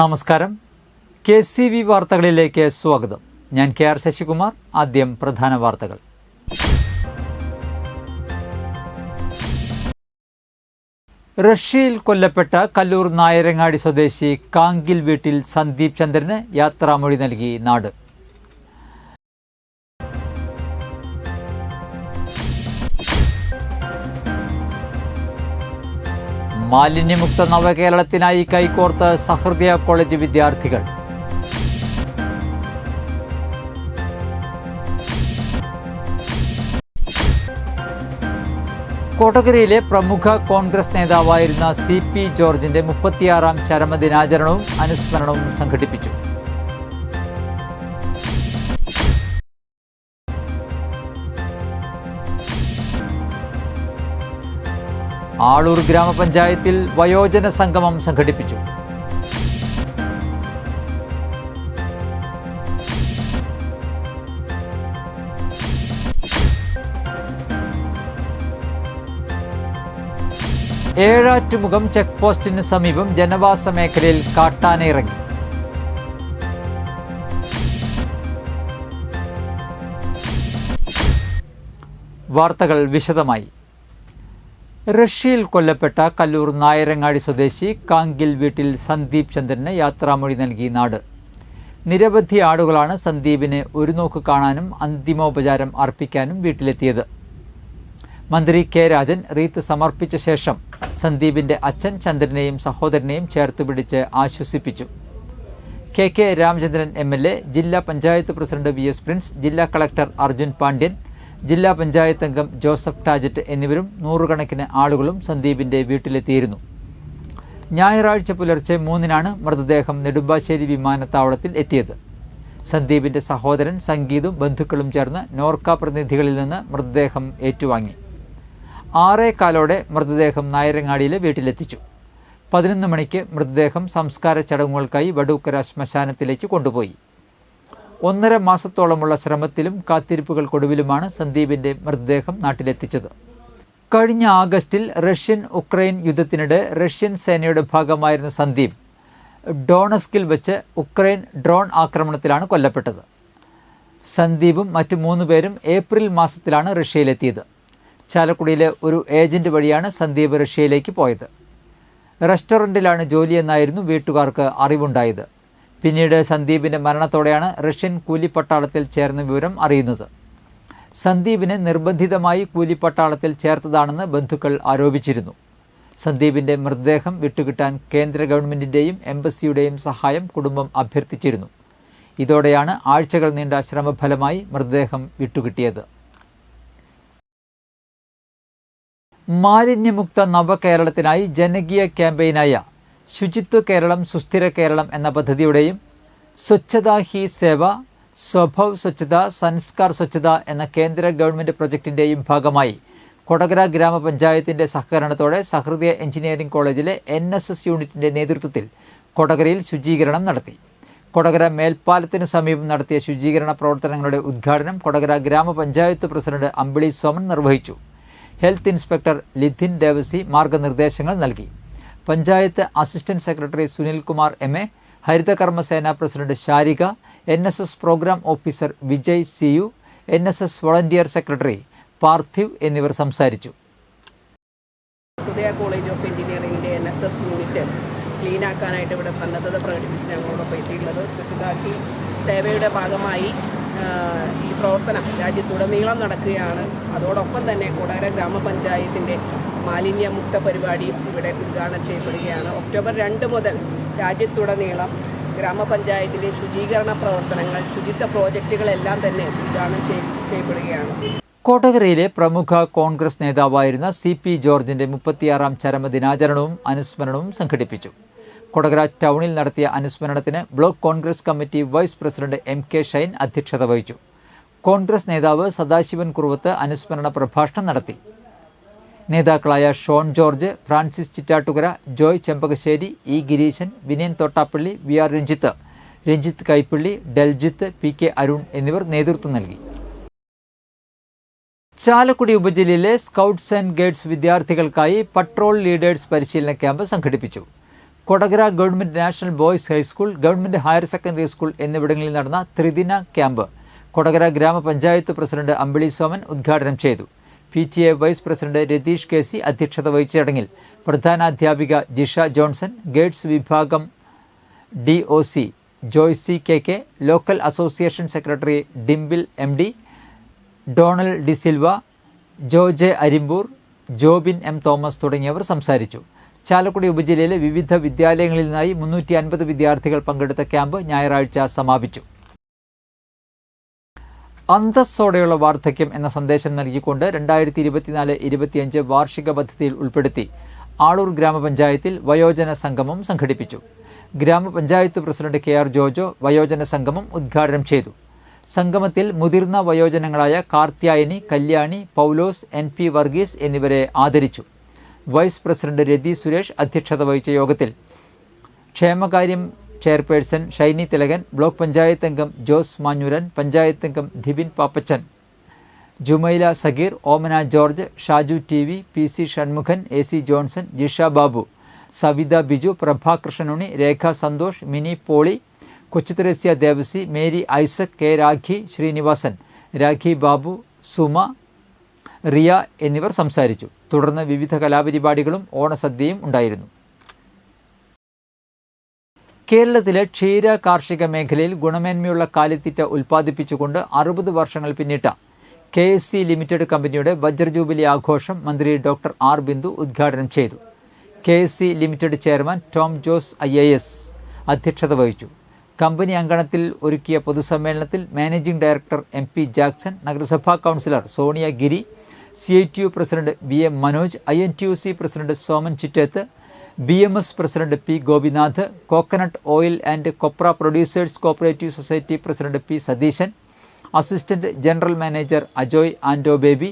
നമസ്കാരം. KCV വാർത്തകളിലേക്ക് സ്വാഗതം. ഞാൻ KR ശശികുമാർ. ആദ്യം പ്രധാന വാർത്തകൾ. റഷ്യയിൽ കൊല്ലപ്പെട്ട കല്ലൂർ നായരങ്ങാടി സ്വദേശി കാങ്കിൽ വീട്ടിൽ സന്ദീപ് ചന്ദ്രന് യാത്രാമൊഴി നൽകി നാട്. മാലിന്യമുക്ത നവകേരളത്തിനായി കൈകോർത്ത് സഹൃദയ കോളേജ് വിദ്യാർത്ഥികൾ. കൊടകരയിലെ പ്രമുഖ കോൺഗ്രസ് നേതാവായിരുന്ന CP ജോർജിന്റെ 36ാം ചരമദിനാചരണവും അനുസ്മരണവും സംഘടിപ്പിച്ചു. ആളൂർ ഗ്രാമപഞ്ചായത്തിൽ വയോജന സംഗമം സംഘടിപ്പിച്ചു. ഏഴാറ്റുമുഖം ചെക്ക് പോസ്റ്റിന് സമീപം ജനവാസ മേഖലയിൽ കാട്ടാന ഇറങ്ങി. വാർത്തകൾ വിശദമായി. റഷ്യയിൽ കൊല്ലപ്പെട്ട കല്ലൂർ നായരങ്ങാടി സ്വദേശി കാങ്കിൽ വീട്ടിൽ സന്ദീപ് ചന്ദ്രന് യാത്രാമൊഴി നൽകി നാട്. നിരവധി ആളുകളാണ് സന്ദീപിനെ ഒരു നോക്ക് കാണാനും അന്തിമോപചാരം അർപ്പിക്കാനും വീട്ടിലെത്തിയത്. മന്ത്രി K. രാജൻ റീത്ത് സമർപ്പിച്ച ശേഷം സന്ദീപിന്റെ അച്ഛൻ ചന്ദ്രനെയും സഹോദരനെയും ചേർത്തുപിടിച്ച് ആശ്വസിപ്പിച്ചു. KK രാമചന്ദ്രൻ MLA, ജില്ലാ പഞ്ചായത്ത് പ്രസിഡന്റ് VS പ്രിൻസ്, ജില്ലാ കളക്ടർ അർജുൻ പാണ്ഡ്യൻ, ജില്ലാ പഞ്ചായത്ത് അംഗം ജോസഫ് ടാജറ്റ് എന്നിവരും നൂറുകണക്കിന് ആളുകളും സന്ദീപിന്റെ വീട്ടിലെത്തിയിരുന്നു. ഞായറാഴ്ച പുലർച്ചെ 3-നാണ് മൃതദേഹം നെടുമ്പാശ്ശേരി വിമാനത്താവളത്തിൽ എത്തിയത്. സന്ദീപിന്റെ സഹോദരൻ സംഗീതും ബന്ധുക്കളും ചേർന്ന് നോർക്ക പ്രതിനിധികളിൽ നിന്ന് മൃതദേഹം ഏറ്റുവാങ്ങി. 6:15 മൃതദേഹം നായരങ്ങാടിയിലെ വീട്ടിലെത്തിച്ചു. 11 മണിക്ക് മൃതദേഹം സംസ്കാര ചടങ്ങുകൾക്കായി വടൂക്കര ശ്മശാനത്തിലേക്ക് കൊണ്ടുപോയി. 1.5 മാസത്തോളമുള്ള ശ്രമത്തിലും കാത്തിരിപ്പുകൾക്കൊടുവിലുമാണ് സന്ദീപിന്റെ മൃതദേഹം നാട്ടിലെത്തിച്ചത്. കഴിഞ്ഞ ആഗസ്റ്റിൽ റഷ്യൻ-ഉക്രൈൻ യുദ്ധത്തിനിടെ റഷ്യൻ സേനയുടെ ഭാഗമായിരുന്ന സന്ദീപ് ഡോണസ്കിൽ വെച്ച് ഉക്രൈൻ ഡ്രോൺ ആക്രമണത്തിലാണ് കൊല്ലപ്പെട്ടത്. സന്ദീപും മറ്റു 3 പേരും ഏപ്രിൽ മാസത്തിലാണ് റഷ്യയിലെത്തിയത്. ചാലക്കുടിയിലെ ഒരു ഏജന്റ് വഴിയാണ് സന്ദീപ് റഷ്യയിലേക്ക് പോയത്. റെസ്റ്റോറൻറ്റിലാണ് ജോലിയെന്നായിരുന്നു വീട്ടുകാർക്ക് അറിവുണ്ടായത്. പിന്നീട് സന്ദീപിന്റെ മരണത്തോടെയാണ് റഷ്യൻ കൂലിപ്പട്ടാളത്തിൽ ചേർന്ന വിവരം അറിയുന്നത്. സന്ദീപിനെ നിർബന്ധിതമായി കൂലിപ്പട്ടാളത്തിൽ ചേർത്തതാണെന്ന് ബന്ധുക്കൾ ആരോപിച്ചിരുന്നു. സന്ദീപിന്റെ മൃതദേഹം വിട്ടുകിട്ടാൻ കേന്ദ്ര ഗവൺമെന്റിന്റെയും എംബസിയുടെയും സഹായം കുടുംബം അഭ്യർത്ഥിച്ചിരുന്നു. ഇതോടെയാണ് ആഴ്ചകൾ നീണ്ട ശ്രമഫലമായി മൃതദേഹം വിട്ടുകിട്ടിയത്. മാലിന്യമുക്ത നവകേരളത്തിനായി ജനകീയ ക്യാമ്പയിനായ ശുചിത്വ കേരളം സുസ്ഥിര കേരളം എന്ന പദ്ധതിയുടെയും സ്വച്ഛതാ ഹി സേവ, സ്വഭാവ് സ്വച്ഛത, സംസ്കാർ സ്വച്ഛത എന്ന കേന്ദ്ര ഗവൺമെൻറ് പ്രൊജക്ടിൻ്റെയും ഭാഗമായി കൊടകര ഗ്രാമപഞ്ചായത്തിൻ്റെ സഹകരണത്തോടെ സഹൃദയ എഞ്ചിനീയറിംഗ് കോളേജിലെ NSS യൂണിറ്റിൻ്റെ നേതൃത്വത്തിൽ കൊടകരയിൽ ശുചീകരണം നടത്തി. കൊടകര മേൽപ്പാലത്തിനു സമീപം നടത്തിയ ശുചീകരണ പ്രവർത്തനങ്ങളുടെ ഉദ്ഘാടനം കൊടകര ഗ്രാമപഞ്ചായത്ത് പ്രസിഡന്റ് അമ്പിളി സോമൻ നിർവഹിച്ചു. ഹെൽത്ത് ഇൻസ്പെക്ടർ ലിഥിൻ ദേവസി മാർഗനിർദ്ദേശങ്ങൾ നൽകി. Panchayat assistant secretary Sunilkumar MA, ഹരിതകർമ്മസേന president Sarika, NSS programme officer Vijay CU, NSS volunteer secretary Parthiv എന്നിവർ സംസാരിച്ചു. ഹൃദയ കോളേജ് ഓഫ് എഞ്ചിനീയറിംഗിൻ്റെ NSS യൂണിറ്റ് ക്ലീനാക്കാനായിട്ട് ഇവിടെ സന്നദ്ധത പ്രകടിപ്പിച്ച് ഞങ്ങളോടൊപ്പം എത്തിയിട്ടുള്ളത്. സ്വച്ഛതാ ഹി സേവയുടെ ഭാഗമായി ഈ പ്രവർത്തനം രാജ്യത്തുടനീളം നടക്കുകയാണ്. അതോടൊപ്പം തന്നെ കൊടകര ഗ്രാമപഞ്ചായത്തിൻ്റെ മാലിന്യമുക്ത പരിപാടിയും ഇവിടെ ഉദ്ഘാടനം ചെയ്യപ്പെടുകയാണ്. ഒക്ടോബർ 2 മുതൽ രാജ്യത്തുടനീളം ഗ്രാമപഞ്ചായത്തിലെ ശുചീകരണ പ്രവർത്തനങ്ങൾ, ശുചിത്വ പ്രോജക്റ്റുകളെല്ലാം തന്നെ ഉദ്ഘാടനം ചെയ്യപ്പെടുകയാണ്. കൊടകരയിലെ പ്രമുഖ കോൺഗ്രസ് നേതാവായിരുന്ന CP ജോർജിന്റെ 36ാം ചരമദിനാചരണവും അനുസ്മരണവും സംഘടിപ്പിച്ചു. കൊടകര ടൗണിൽ നടത്തിയ അനുസ്മരണത്തിന് block Congress committee vice president MK Shine അധ്യക്ഷത വഹിച്ചു. കോൺഗ്രസ് നേതാവ് സദാശിവൻ കുറുവത്ത് അനുസ്മരണ പ്രഭാഷണം നടത്തി. നേതാക്കളായ Shone George, Francis Chittattukara, Joy Chembakassery, E. Gireeshan, Vinayan Thottappally, VR Ranjith, Ranjith Kaippally, Deljith, PK Arun എന്നിവർ നേതൃത്വം നൽകി. ചാലക്കുടി ഉപജില്ലയിലെ സ്കൗട്ട്സ് ആൻഡ് ഗൈഡ്സ് വിദ്യാർത്ഥികൾക്കായി പട്രോൾ ലീഡേഴ്സ് പരിശീലന ക്യാമ്പ് സംഘടിപ്പിച്ചു. Kodakara government national boys high school, government higher secondary school എന്നിവിടങ്ങളിൽ നടന്ന ത്രിദിന ക്യാമ്പ് കൊടകര ഗ്രാമപഞ്ചായത്ത് പ്രസിഡന്റ് അമ്പിളി സോമൻ ഉദ്ഘാടനം ചെയ്തു. PTA vice president Ratheesh KC അധ്യക്ഷത വഹിച്ച ചടങ്ങിൽ പ്രധാനാധ്യാപിക ജിഷ ജോൺസൺ, ഗൈഡ്സ് വിഭാഗം DOC Joycy KK, local association secretary Dimbil MD, Donal D'Silva, Joje Arimbur, Jobin M Thomas തുടങ്ങിയവർ സംസാരിച്ചു. ചാലക്കുടി ഉപജില്ലയിലെ വിവിധ വിദ്യാലയങ്ങളിൽ നിന്നായി 350 വിദ്യാർത്ഥികൾ പങ്കെടുത്ത ക്യാമ്പ് ഞായറാഴ്ച സമാപിച്ചു. അന്തസ്സോടെയുള്ള വാർദ്ധക്യം എന്ന സന്ദേശം നൽകിക്കൊണ്ട് 2024-25 വാർഷിക പദ്ധതിയിൽ ഉൾപ്പെടുത്തി ആളൂർ ഗ്രാമപഞ്ചായത്തിൽ വയോജന സംഗമം സംഘടിപ്പിച്ചു. ഗ്രാമപഞ്ചായത്ത് പ്രസിഡന്റ് KR ജോജോ വയോജന സംഗമം ഉദ്ഘാടനം ചെയ്തു. സംഗമത്തിൽ മുതിർന്ന വയോജനങ്ങളായ കാർത്യായനി, കല്യാണി, പൗലോസ്, NP വർഗീസ് എന്നിവരെ ആദരിച്ചു. വൈസ് പ്രസിഡന്റ് രതി സുരേഷ് അധ്യക്ഷത വഹിച്ച യോഗത്തിൽ ക്ഷേമകാര്യം ചെയർപേഴ്സൺ ഷൈനി തിലകൻ, ബ്ലോക്ക് പഞ്ചായത്ത് അംഗം ജോസ് മാഞ്ഞൂരൻ, പഞ്ചായത്ത് അംഗം Dhibin Pappachan, Jumaila Sageer, Omana George, Shaju TV, PC Shanmukhan, AC Johnson, Jisha Babu, Savitha Biju, Prabhakrishnanunni, Rekha Santhosh, Mini Poly, Kochuthresia Devasi, Mary Isaac, K Rakhi Sreenivasan, Rakhi Babu, Suma, Riya എന്നിവർ സംസാരിച്ചു. തുടർന്ന് വിവിധ കലാപരിപാടികളും ഓണസദ്യയും ഉണ്ടായിരുന്നു. കേരളത്തിലെ ക്ഷീര കാർഷിക മേഖലയിൽ ഗുണമേന്മയുള്ള കാലിത്തീറ്റ ഉൽപ്പാദിപ്പിച്ചുകൊണ്ട് 60 വർഷങ്ങൾ പിന്നിട്ട KSC ലിമിറ്റഡ് കമ്പനിയുടെ വജ്ര ജൂബിലി ആഘോഷം മന്ത്രി ഡോക്ടർ R ബിന്ദു ഉദ്ഘാടനം ചെയ്തു. KSC limited chairman Tom Jose IAS അധ്യക്ഷത വഹിച്ചു. കമ്പനി അങ്കണത്തിൽ ഒരുക്കിയ പൊതുസമ്മേളനത്തിൽ മാനേജിംഗ് ഡയറക്ടർ MP ജാക്സൺ, നഗരസഭാ councillor Sonia Giri, CITU president BM Manoj, INTUC president Soman Chitteth, BMS president P Gopinath, coconut oil and copra producers cooperative society president P Satheesan, assistant general manager Ajoy Ando Baby,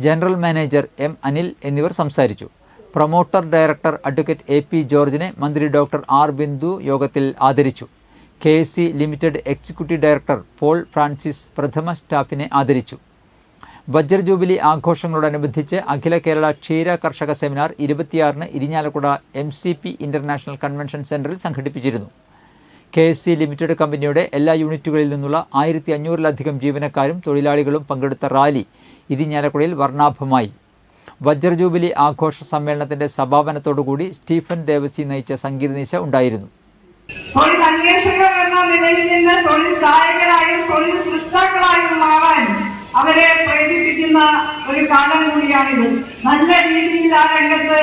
general manager M Anil എന്നിവർ സംസാരിച്ചു. Promoter director advocate AP ജോർജിനെ മന്ത്രി doctor R Bindu യോഗത്തിൽ ആദരിച്ചു. KSC limited executive director Paul Francis പ്രഥമ സ്റ്റാഫിനെ ആദരിച്ചു. വജ്ര jubilee ആഘോഷങ്ങളോടനുബന്ധിച്ച് അഖില കേരള ക്ഷീര കർഷക സെമിനാർ 26-ന് ഇരിഞ്ഞാലക്കുട MCP ഇന്റർനാഷണൽ കൺവെൻഷൻ സെന്ററിൽ സംഘടിപ്പിച്ചിരുന്നു. KSC ലിമിറ്റഡ് കമ്പനിയുടെ എല്ലാ യൂണിറ്റുകളിൽ നിന്നുള്ള 1500-ലധികം ജീവനക്കാരും തൊഴിലാളികളും പങ്കെടുത്ത റാലി ഇരിഞ്ഞാലക്കുടയിൽ വർണ്ണാഭമായി. വജ്ര ജൂബിലി ആഘോഷ സമ്മേളനത്തിന്റെ സമാപനത്തോടുകൂടി സ്റ്റീഫൻ ദേവസി നയിച്ച സംഗീതനിശ ഉണ്ടായിരുന്നു. തൊഴിൽ അന്വേഷകർ എന്ന നിലയിൽ നിന്ന് തൊഴിൽ ദായകരായും തൊഴിൽ സൃഷ്ടാക്കളായും മാറാൻ അവരെ പ്രേരിപ്പിക്കുന്ന ഒരു കാലം കൂടിയാണിത്. നല്ല രീതിയിൽ ആ രംഗത്ത്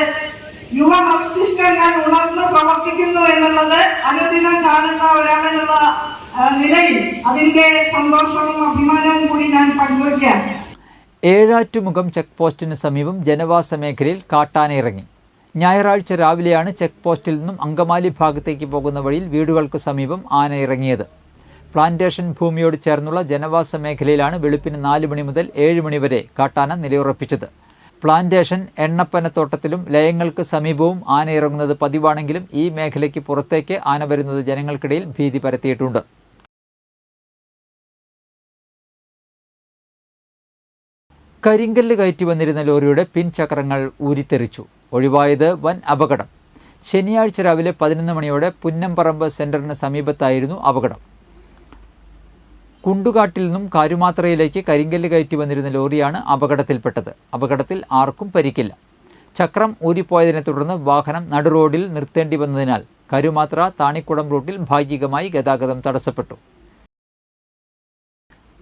യുവ മസ്തിഷ്കങ്ങൾ ഉണർന്ന് പ്രവർത്തിക്കുന്നു എന്നുള്ളത് അനുദിനം കാണുന്ന ഒരാളെന്നുള്ള നിലയിൽ അതിന്റെ സന്തോഷവും അഭിമാനവും കൂടി ഞാൻ പങ്കുവയ്ക്കാം. ഏഴാറ്റുമുഖം ചെക്ക് പോസ്റ്റിന് സമീപം ജനവാസ മേഖലയിൽ കാട്ടാന ഇറങ്ങി. ഞായറാഴ്ച രാവിലെയാണ് ചെക്ക് പോസ്റ്റിൽ നിന്നും അങ്കമാലി ഭാഗത്തേക്ക് പോകുന്ന വഴിയിൽ വീടുകൾക്ക് സമീപം ആന ഇറങ്ങിയത്. പ്ലാന്റേഷൻ ഭൂമിയോട് ചേർന്നുള്ള ജനവാസ മേഖലയിലാണ് വെളുപ്പിന് 4 മണി മുതൽ 7 മണി വരെ കാട്ടാന നിലയുറപ്പിച്ചത്. പ്ലാന്റേഷൻ, എണ്ണപ്പനത്തോട്ടത്തിലും ലയങ്ങൾക്ക് സമീപവും ആന ഇറങ്ങുന്നത് പതിവാണെങ്കിലും ഈ മേഖലയ്ക്ക് പുറത്തേക്ക് ആന വരുന്നത് ജനങ്ങൾക്കിടയിൽ ഭീതി പരത്തിയിട്ടുണ്ട്. കരിങ്കല്ല് കയറ്റി വന്നിരുന്ന ലോറിയുടെ പിൻചക്രങ്ങൾ ഊരിത്തെറിച്ചു. ഒഴിവായത് വൻ അപകടം. ശനിയാഴ്ച രാവിലെ 11 മണിയോടെ പുന്നംപറമ്പ് സെന്ററിന് സമീപത്തായിരുന്നു അപകടം. കുണ്ടുകാട്ടിൽ നിന്നും കാരുമാത്രയിലേക്ക് കരിങ്കല്ല് കയറ്റി വന്നിരുന്ന ലോറിയാണ് അപകടത്തിൽപ്പെട്ടത്. അപകടത്തിൽ ആർക്കും പരിക്കില്ല. ചക്രം ഊരിപ്പോയതിനെ തുടർന്ന് വാഹനം നടുറോഡിൽ നിർത്തേണ്ടി വന്നതിനാൽ കരുമാത്ര താണിക്കുളം റൂട്ടിൽ ഭാഗികമായി ഗതാഗതം തടസ്സപ്പെട്ടു.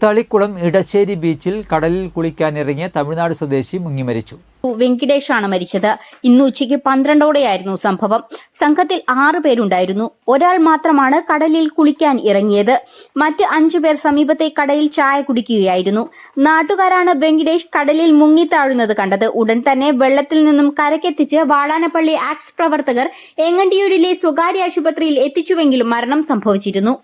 തളിക്കുളം ഇടശ്ശേരി ബീച്ചിൽ കടലിൽ കുളിക്കാനിറങ്ങിയ തമിഴ്നാട് സ്വദേശി മുങ്ങിമരിച്ചു. വെങ്കിടേഷാണ് മരിച്ചത്. ഇന്ന് ഉച്ചയ്ക്ക് 12ഓടെയായിരുന്നു സംഭവം. സംഘത്തിൽ 6 പേരുണ്ടായിരുന്നു. ഒരാൾ മാത്രമാണ് കടലിൽ കുളിക്കാൻ ഇറങ്ങിയത്. മറ്റ് 5 പേർ സമീപത്തെ കടയിൽ ചായ കുടിക്കുകയായിരുന്നു. നാട്ടുകാരാണ് വെങ്കിടേഷ് കടലിൽ മുങ്ങിത്താഴുന്നത് കണ്ടത്. ഉടൻ തന്നെ വെള്ളത്തിൽ നിന്നും കരക്കെത്തിച്ച് വാടാനപ്പള്ളി ആക്ട്സ് പ്രവർത്തകർ എങ്ങണ്ടിയൂരിലെ സ്വകാര്യ ആശുപത്രിയിൽ എത്തിച്ചുവെങ്കിലും മരണം സംഭവിച്ചിരുന്നു.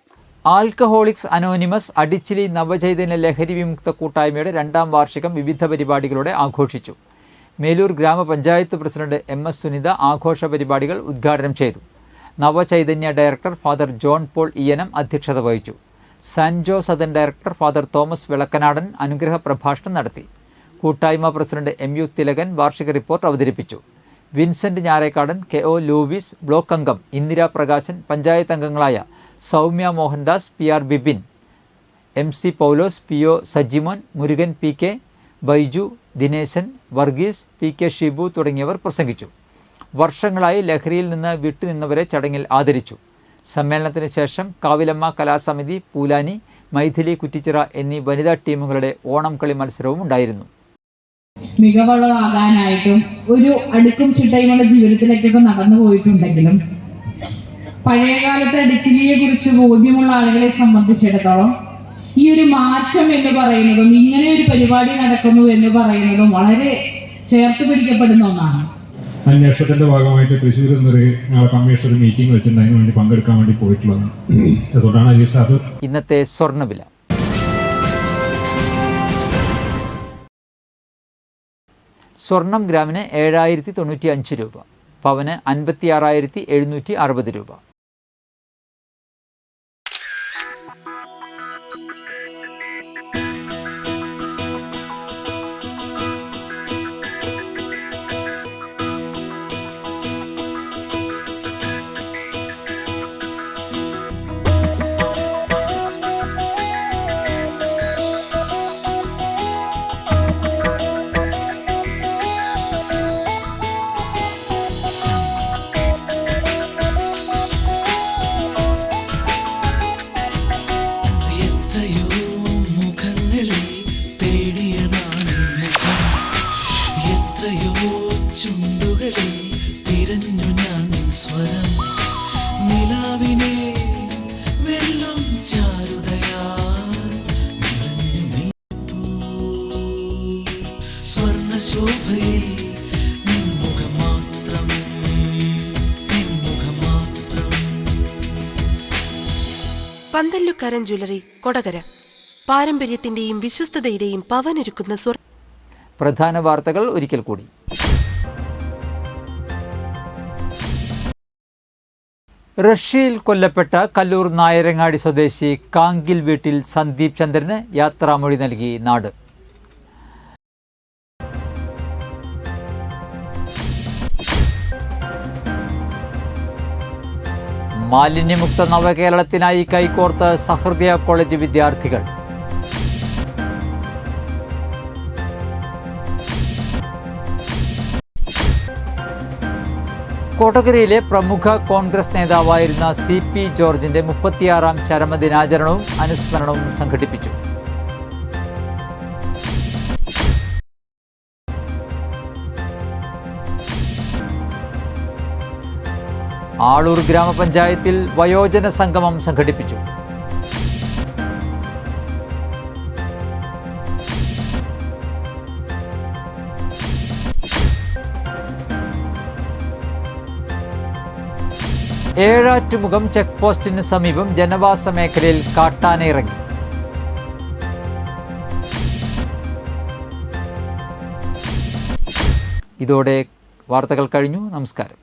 ആൽക്കഹോളിക്സ് അനോണിമസ് അടിച്ചിലി നവചൈതന്യ ലഹരി വിമുക്ത കൂട്ടായ്മയുടെ 2ാം വാർഷികം വിവിധ പരിപാടികളോടെ ആഘോഷിച്ചു. മേലൂർ ഗ്രാമപഞ്ചായത്ത് പ്രസിഡന്റ് MS സുനിത ആഘോഷ പരിപാടികൾ ഉദ്ഘാടനം ചെയ്തു. Navachaitanya director father John Paul Iyanam അധ്യക്ഷത വഹിച്ചു. Sanjo Sadan director father Thomas Vilakkanadan അനുഗ്രഹ പ്രഭാഷണം നടത്തി. കൂട്ടായ്മ പ്രസിഡന്റ് MU തിലകൻ വാർഷിക റിപ്പോർട്ട് അവതരിപ്പിച്ചു. വിൻസെന്റ് ഞാറേക്കാടൻ, KO ലൂവിസ്, ബ്ലോക്ക് അംഗം ഇന്ദിരാ പ്രകാശൻ, പഞ്ചായത്ത് അംഗങ്ങളായ സൗമ്യ മോഹൻദാസ്, PR ബിബിൻ, MC പൗലോസ്, PO Sajimon, Murugan, PK Baiju, Dineshan, Varghese, PK Shibu തുടങ്ങിയവർ പ്രസംഗിച്ചു. വർഷങ്ങളായി ലഹരിയിൽ നിന്ന് വിട്ടുനിന്നവരെ ചടങ്ങിൽ ആദരിച്ചു. സമ്മേളനത്തിന് ശേഷം കാവിലമ്മ കലാസമിതി, പൂലാനി, മൈഥിലി, കുറ്റിച്ചിറ എന്നീ വനിതാ ടീമുകളുടെ ഓണം കളി മത്സരവും ഉണ്ടായിരുന്നു. മികവുള്ളതാകാനായിട്ടും ഒരു അടുക്കും ചിട്ടയുമുള്ള ജീവിതത്തിലേക്കൊക്കെ നടന്നു പോയിട്ടുണ്ടെങ്കിലും പഴയകാലത്തെ അടിച്ചിലിയെ കുറിച്ച് ബോധ്യമുള്ള ആളുകളെ സംബന്ധിച്ചിടത്തോളം ഈ ഒരു മാറ്റം എന്ന് പറയുന്നതും ഇങ്ങനെ ഒരു പരിപാടി നടക്കുന്നു എന്ന് പറയുന്നതും വളരെ ചേർത്ത് പിടിക്കപ്പെടുന്ന ഒന്നാണ്. അന്വേഷണത്തിന്റെ ഭാഗമായിട്ട് തൃശ്ശൂരിൽ നിന്നൊരു കമ്മീഷണർ മീറ്റിംഗ് വെച്ചിട്ടുണ്ട്. അതിന് വേണ്ടി പങ്കെടുക്കാൻ വേണ്ടി പോയിട്ടുള്ളത്. അതുകൊണ്ടാണ് അലീഷ് സാർ. ഇന്നത്തെ സ്വർണ്ണവില. സ്വർണം ഗ്രാമിന് 7095 രൂപ, പവന് 56,760 രൂപ. പന്തല്ലുക്കാരൻ ജ്വല്ലറി, കൊടകര. പാരമ്പര്യത്തിന്റെയും വിശ്വസ്തതയുടെയും പവനൊരുക്കുന്ന പ്രധാന വാർത്തകൾ ഒരിക്കൽ കൂടി. റഷ്യയിൽ കൊല്ലപ്പെട്ട കല്ലൂർ നായരങ്ങാടി സ്വദേശി കാങ്കിൽ വീട്ടിൽ സന്ദീപ് ചന്ദ്രന് യാത്രാമൊഴി നൽകി നാട്. മാലിന്യമുക്ത നവകേരളത്തിനായി കൈകോർത്ത് സഹൃദയ കോളേജ് വിദ്യാർത്ഥികൾ. കൊടകരയിലെ പ്രമുഖ കോൺഗ്രസ് നേതാവായിരുന്ന CP ജോർജിന്റെ 36ാം ചരമദിനാചരണവും അനുസ്മരണവും സംഘടിപ്പിച്ചു. ആളൂർ ഗ്രാമപഞ്ചായത്തിൽ വയോജന സംഗമം സംഘടിപ്പിച്ചു. ഏഴാറ്റുമുഖം ചെക്ക് പോസ്റ്റിന് സമീപം ജനവാസ മേഖലയിൽ കാട്ടാന ഇറങ്ങി. ഇതോടെ വാർത്തകൾ കഴിഞ്ഞു. നമസ്കാരം.